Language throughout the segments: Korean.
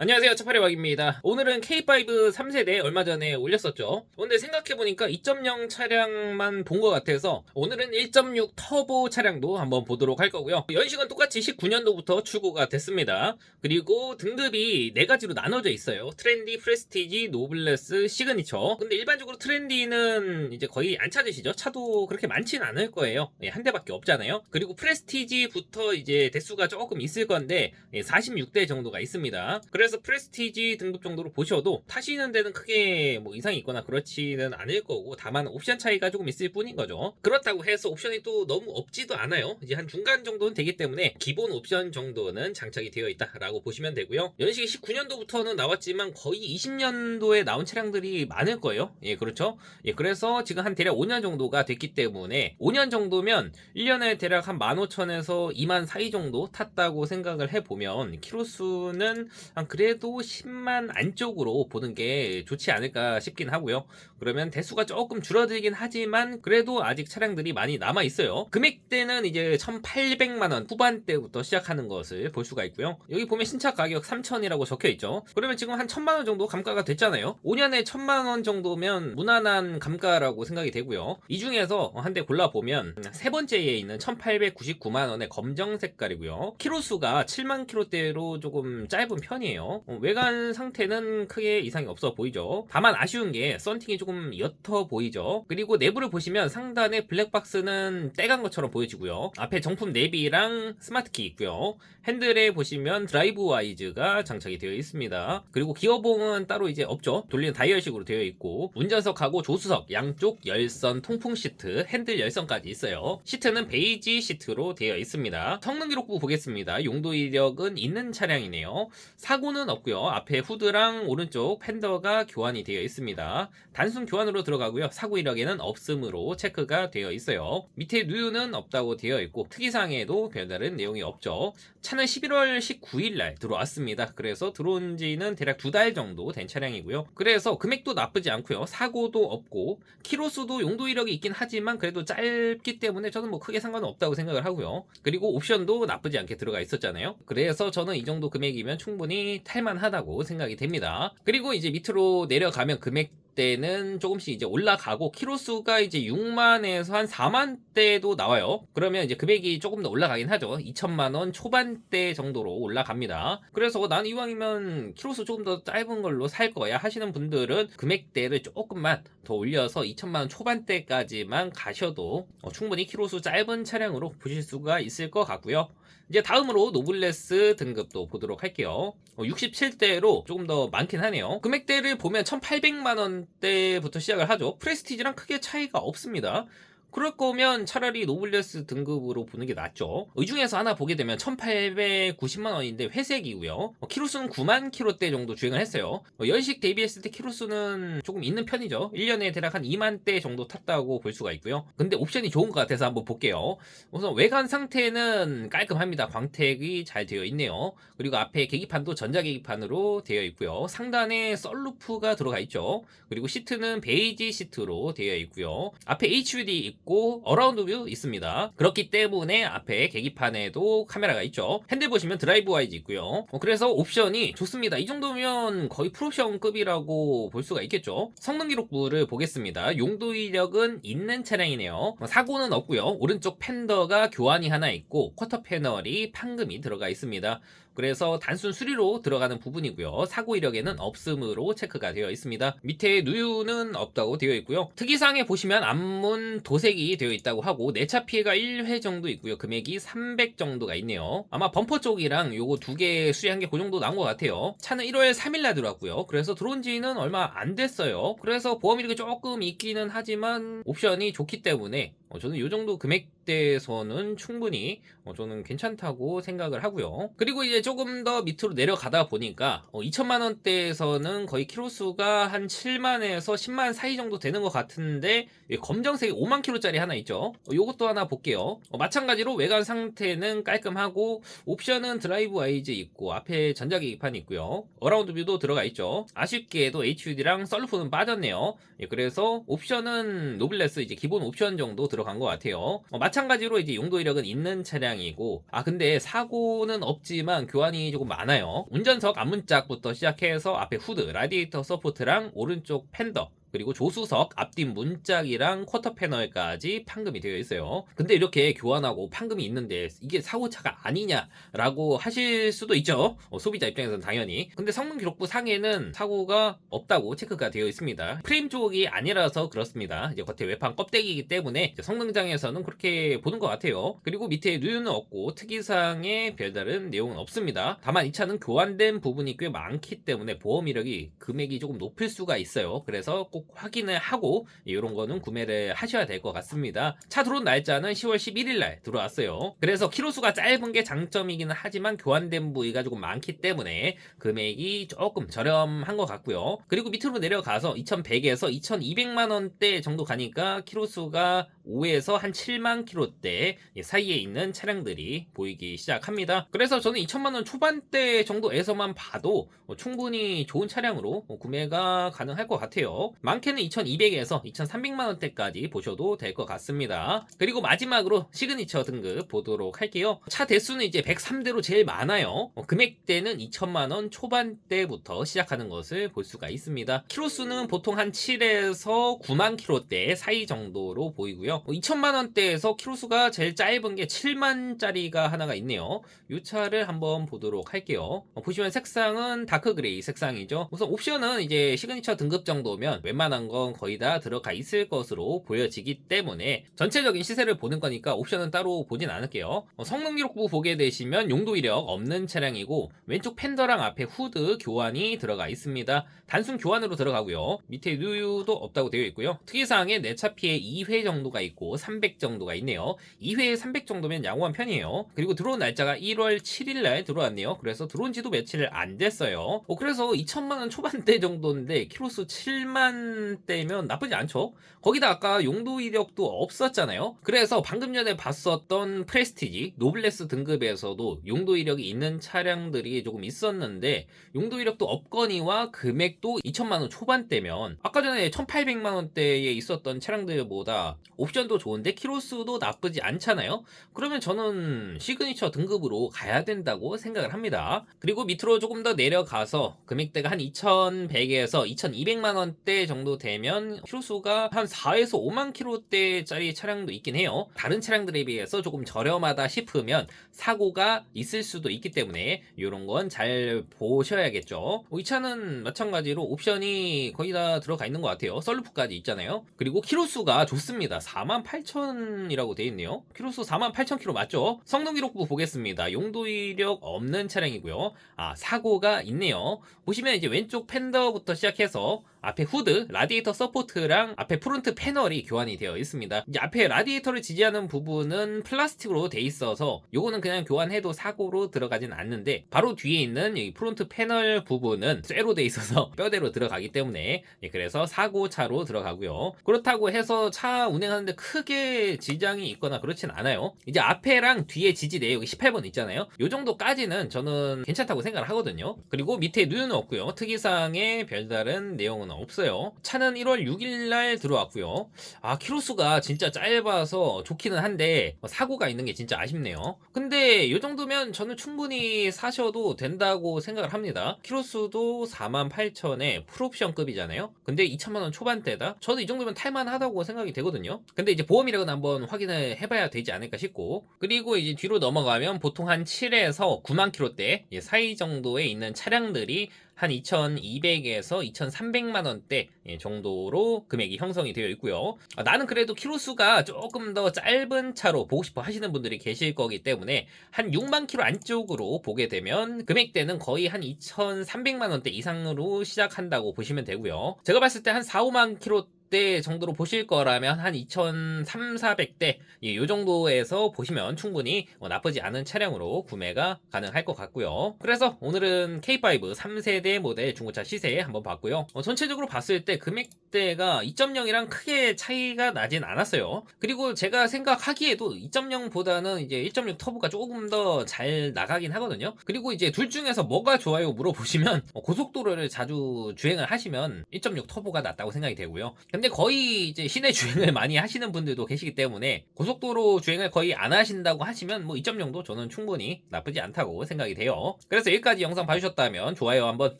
안녕하세요, 차파리박입니다. 오늘은 K5 3세대 얼마 전에 올렸었죠. 근데 생각해보니까 2.0 차량만 본 것 같아서 오늘은 1.6 터보 차량도 한번 보도록 할 거고요. 연식은 똑같이 19년도부터 출고가 됐습니다. 그리고 등급이 4가지로 나눠져 있어요. 트렌디, 프레스티지, 노블레스, 시그니처. 근데 일반적으로 트렌디는 이제 거의 안 찾으시죠? 차도 그렇게 많진 않을 거예요. 한 대밖에 없잖아요. 그리고 프레스티지부터 이제 대수가 조금 있을 건데 46대 정도가 있습니다. 그래서 프레스티지 등급 정도로 보셔도 타시는 데는 크게 뭐 이상이 있거나 그렇지는 않을 거고, 다만 옵션 차이가 조금 있을 뿐인 거죠. 그렇다고 해서 옵션이 또 너무 없지도 않아요. 이제 한 중간 정도는 되기 때문에 기본 옵션 정도는 장착이 되어 있다라고 보시면 되고요. 연식이 19년도부터는 나왔지만 거의 20년도에 나온 차량들이 많을 거예요. 예, 그렇죠. 예, 그래서 지금 한 대략 5년 정도가 됐기 때문에 5년 정도면 1년에 대략 한 15,000에서 2만 사이 정도 탔다고 생각을 해보면 키로수는 한 그래도 10만 안쪽으로 보는 게 좋지 않을까 싶긴 하고요. 그러면 대수가 조금 줄어들긴 하지만 그래도 아직 차량들이 많이 남아 있어요. 금액대는 이제 1,800만원 후반대부터 시작하는 것을 볼 수가 있고요. 여기 보면 신차 가격 3,000이라고 적혀 있죠. 그러면 지금 한 1,000만원 정도 감가가 됐잖아요. 5년에 1,000만원 정도면 무난한 감가라고 생각이 되고요. 이 중에서 한 대 골라보면 세 번째에 있는 1,899만원의 검정 색깔이고요. 키로수가 7만 킬로대로 조금 짧은 편이에요. 외관 상태는 크게 이상이 없어 보이죠. 다만 아쉬운 게 썬팅이 조금 옅어 보이죠. 그리고 내부를 보시면 상단에 블랙박스는 떼간 것처럼 보여지고요. 앞에 정품 내비랑 스마트키 있고요. 핸들에 보시면 드라이브 와이즈가 장착이 되어 있습니다. 그리고 기어봉은 따로 이제 없죠. 돌리는 다이얼식으로 되어 있고, 운전석하고 조수석 양쪽 열선 통풍 시트, 핸들 열선까지 있어요. 시트는 베이지 시트로 되어 있습니다. 성능 기록부 보겠습니다. 용도 이력은 있는 차량이네요. 사고는 없고요. 앞에 후드랑 오른쪽 팬더가 교환이 되어 있습니다. 단순 교환으로 들어가고요. 사고 이력에는 없음으로 체크가 되어 있어요. 밑에 누유는 없다고 되어 있고 특이사항에도 별다른 내용이 없죠. 차는 11월 19일 날 들어왔습니다. 그래서 들어온 지는 대략 2달 정도 된 차량이고요. 그래서 금액도 나쁘지 않고요. 사고도 없고 키로수도 용도 이력이 있긴 하지만 그래도 짧기 때문에 저는 뭐 크게 상관은 없다고 생각을 하고요. 그리고 옵션도 나쁘지 않게 들어가 있었잖아요. 그래서 저는 이 정도 금액이면 충분히 탈만하다고 생각이 됩니다. 그리고 이제 밑으로 내려가면 금액대는 조금씩 이제 올라가고 키로수가 이제 6만에서 한 4만대도 나와요. 그러면 이제 금액이 조금 더 올라가긴 하죠. 2천만원 초반대 정도로 올라갑니다. 그래서 난 이왕이면 키로수 조금 더 짧은 걸로 살 거야 하시는 분들은 금액대를 조금만 더 올려서 2천만원 초반대까지만 가셔도 충분히 키로수 짧은 차량으로 보실 수가 있을 것 같고요. 이제 다음으로 노블레스 등급도 보도록 할게요. 67대로 조금 더 많긴 하네요. 금액대를 보면 1,800만원대부터 시작을 하죠. 프레스티지랑 크게 차이가 없습니다. 그럴 거면 차라리 노블레스 등급으로 보는 게 낫죠. 이 중에서 하나 보게 되면 1,890만원인데 회색이고요. 키로수는 9만 킬로대 정도 주행을 했어요. 연식 대비했을 때 키로수는 조금 있는 편이죠. 1년에 대략 한 2만 대 정도 탔다고 볼 수가 있고요. 근데 옵션이 좋은 것 같아서 한번 볼게요. 우선 외관 상태는 깔끔합니다. 광택이 잘 되어 있네요. 그리고 앞에 계기판도 전자계기판으로 되어 있고요. 상단에 썬루프가 들어가 있죠. 그리고 시트는 베이지 시트로 되어 있고요. 앞에 HUD 있고 어라운드 뷰 있습니다. 그렇기 때문에 앞에 계기판에도 카메라가 있죠. 핸들 보시면 드라이브 와이즈 있고요. 그래서 옵션이 좋습니다. 이 정도면 거의 풀옵션급이라고 볼 수가 있겠죠. 성능 기록부를 보겠습니다. 용도 이력은 있는 차량이네요. 사고는 없고요. 오른쪽 팬더가 교환이 하나 있고 쿼터 패널이 판금이 들어가 있습니다. 그래서 단순 수리로 들어가는 부분이고요. 사고 이력에는 없음으로 체크가 되어 있습니다. 밑에 누유는 없다고 되어 있고요. 특이사항에 보시면 앞문 도색이 되어 있다고 하고 내차 피해가 1회 정도 있고요. 금액이 300 정도가 있네요. 아마 범퍼 쪽이랑 요거 두 개 수리한 게 그 정도 나온 것 같아요. 차는 1월 3일날 들어왔고요. 그래서 들어온 지는 얼마 안 됐어요. 그래서 보험 이력이 조금 있기는 하지만 옵션이 좋기 때문에 저는 이 정도 금액대에서는 충분히 저는 괜찮다고 생각을 하고요. 그리고 이제 조금 더 밑으로 내려가다 보니까 2천만원대에서는 거의 키로수가 한 7만에서 10만 사이 정도 되는 것 같은데 검정색 5만 킬로짜리 하나 있죠. 요것도 하나 볼게요. 마찬가지로 외관 상태는 깔끔하고 옵션은 드라이브 와이즈 있고 앞에 전자계기판 있고요. 어라운드 뷰도 들어가 있죠. 아쉽게도 HUD랑 썬루프는 빠졌네요. 그래서 옵션은 노블레스 이제 기본 옵션 정도 들어가 들어간 것 같아요. 마찬가지로 이제 용도 이력은 있는 차량이고, 근데 사고는 없지만 교환이 조금 많아요. 운전석 앞문짝부터 시작해서 앞에 후드, 라디에이터 서포트랑 오른쪽 팬더, 그리고 조수석 앞뒷 문짝이랑 쿼터 패널까지 판금이 되어 있어요. 근데 이렇게 교환하고 판금이 있는데 이게 사고차가 아니냐라고 하실 수도 있죠. 소비자 입장에서는 당연히. 근데 성능 기록부 상에는 사고가 없다고 체크가 되어 있습니다. 프레임 쪽이 아니라서 그렇습니다. 이제 겉에 외판 껍데기이기 때문에 성능장에서는 그렇게 보는 것 같아요. 그리고 밑에 누유는 없고 특이사항에 별다른 내용은 없습니다. 다만 이 차는 교환된 부분이 꽤 많기 때문에 보험 이력이 금액이 조금 높을 수가 있어요. 그래서 꼭 확인을 하고 이런 거는 구매를 하셔야 될 것 같습니다. 차 들어온 날짜는 10월 11일 날 들어왔어요. 그래서 키로수가 짧은 게 장점이기는 하지만 교환된 부위가 조금 많기 때문에 금액이 조금 저렴한 것 같고요. 그리고 밑으로 내려가서 2100에서 2200만 원대 정도 가니까 키로수가 5에서 한 7만 킬로대 사이에 있는 차량들이 보이기 시작합니다. 그래서 저는 2천만 원 초반대 정도에서만 봐도 충분히 좋은 차량으로 구매가 가능할 것 같아요. 많게는 2200에서 2300만 원대까지 보셔도 될 것 같습니다. 그리고 마지막으로 시그니처 등급 보도록 할게요. 차 대수는 이제 103대로 제일 많아요. 금액대는 2천만 원 초반대부터 시작하는 것을 볼 수가 있습니다. 키로수는 보통 한 7에서 9만 킬로대 사이 정도로 보이고요. 2천만 원대에서 키로수가 제일 짧은 게 7만짜리가 하나가 있네요. 이 차를 한번 보도록 할게요. 보시면 색상은 다크 그레이 색상이죠. 우선 옵션은 이제 시그니처 등급 정도면 웬만한 건 거의 다 들어가 있을 것으로 보여지기 때문에 전체적인 시세를 보는 거니까 옵션은 따로 보진 않을게요. 성능 기록부 보게 되시면 용도 이력 없는 차량이고 왼쪽 팬더랑 앞에 후드 교환이 들어가 있습니다. 단순 교환으로 들어가고요. 밑에 누유도 없다고 되어 있고요. 특이사항에 내차 피해 2회 정도가 있고 300 정도가 있네요. 2회에 300 정도면 양호한 편이에요. 그리고 들어온 날짜가 1월 7일 날 들어왔네요. 그래서 들어온 지도 며칠 안 됐어요. 그래서 2천만 원 초반대 정도인데 키로수 7만 대면 나쁘지 않죠. 거기다 아까 용도 이력도 없었잖아요. 그래서 방금 전에 봤었던 프레스티지, 노블레스 등급에서도 용도 이력이 있는 차량들이 조금 있었는데 용도 이력도 없거니와 금액도 2천만 원 초반대면 아까 전에 1800만 원대에 있었던 차량들보다 옵션도 좋은데 키로수도 나쁘지 않잖아요. 그러면 저는 시그니처 등급으로 가야 된다고 생각을 합니다. 그리고 밑으로 조금 더 내려가서 금액대가 한 2100에서 2200만 원대 정도 되면 키로수가 한 4에서 5만 킬로대짜리 차량도 있긴 해요. 다른 차량들에 비해서 조금 저렴하다 싶으면 사고가 있을 수도 있기 때문에 이런 건 잘 보셔야겠죠. 이 차는 마찬가지로 옵션이 거의 다 들어가 있는 것 같아요. 썬루프까지 있잖아요. 그리고 키로수가 좋습니다. 48,000이라고 되어 있네요. 키로수 48,000km 맞죠? 성능 기록부 보겠습니다. 용도 이력 없는 차량이고요. 사고가 있네요. 보시면 이제 왼쪽 팬더부터 시작해서 앞에 후드, 라디에이터 서포트랑 앞에 프론트 패널이 교환이 되어 있습니다. 이제 앞에 라디에이터를 지지하는 부분은 플라스틱으로 돼 있어서 요거는 그냥 교환해도 사고로 들어가진 않는데 바로 뒤에 있는 이 프론트 패널 부분은 쇠로 돼 있어서 뼈대로 들어가기 때문에 그래서 사고차로 들어가고요. 그렇다고 해서 차 운행하는데 크게 지장이 있거나 그렇진 않아요. 이제 앞에랑 뒤에 지지대 여기 18번 있잖아요. 요 정도까지는 저는 괜찮다고 생각을 하거든요. 그리고 밑에 누유는 없고요. 특이사항에 별다른 내용은 없어요. 차는 1월 6일날 들어왔고요. 키로수가 진짜 짧아서 좋기는 한데 사고가 있는 게 진짜 아쉽네요. 근데 이 정도면 저는 충분히 사셔도 된다고 생각을 합니다. 키로수도 48,000에 풀옵션급이잖아요. 근데 2천만 원 초반대다? 저는 이 정도면 탈만하다고 생각이 되거든요. 근데 이제 보험이력은 한번 확인을 해봐야 되지 않을까 싶고, 그리고 이제 뒤로 넘어가면 보통 한 7에서 9만 킬로대 사이 정도에 있는 차량들이 한 2200에서 2300만 원대 정도로 금액이 형성이 되어 있고요. 나는 그래도 키로수가 조금 더 짧은 차로 보고 싶어 하시는 분들이 계실 거기 때문에 한 6만 킬로 안쪽으로 보게 되면 금액대는 거의 한 2300만 원대 이상으로 시작한다고 보시면 되고요. 제가 봤을 때 한 4, 5만 킬로 대 정도로 보실 거라면 한 2300~400대 이 정도에서 보시면 충분히 나쁘지 않은 차량으로 구매가 가능할 것 같고요. 그래서 오늘은 K5 3세대 모델 중고차 시세 한번 봤고요. 전체적으로 봤을 때 금액대가 2.0이랑 크게 차이가 나진 않았어요. 그리고 제가 생각하기에도 2.0보다는 이제 1.6 터보가 조금 더 잘 나가긴 하거든요. 그리고 이제 둘 중에서 뭐가 좋아요 물어보시면 고속도로를 자주 주행을 하시면 1.6 터보가 낫다고 생각이 되고요. 근데 거의 이제 시내 주행을 많이 하시는 분들도 계시기 때문에 고속도로 주행을 거의 안 하신다고 하시면 뭐 2.0도 저는 충분히 나쁘지 않다고 생각이 돼요. 그래서 여기까지 영상 봐주셨다면 좋아요 한번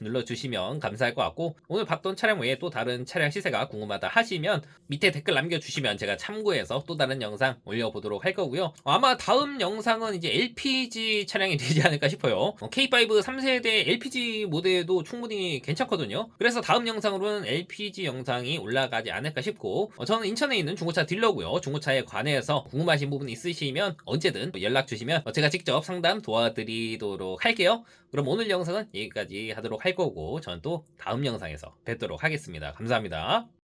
눌러주시면 감사할 것 같고, 오늘 봤던 차량 외에 또 다른 차량 시세가 궁금하다 하시면 밑에 댓글 남겨주시면 제가 참고해서 또 다른 영상 올려보도록 할 거고요. 아마 다음 영상은 이제 LPG 차량이 되지 않을까 싶어요. K5 3세대 LPG 모델도 충분히 괜찮거든요. 그래서 다음 영상으로는 LPG 영상이 올라가지 않을까 싶고, 저는 인천에 있는 중고차 딜러고요. 중고차에 관해서 궁금하신 부분 있으시면 언제든 연락 주시면 제가 직접 상담 도와드리도록 할게요. 그럼 오늘 영상은 여기까지 하도록 할 거고, 저는 또 다음 영상에서 뵙도록 하겠습니다. 감사합니다.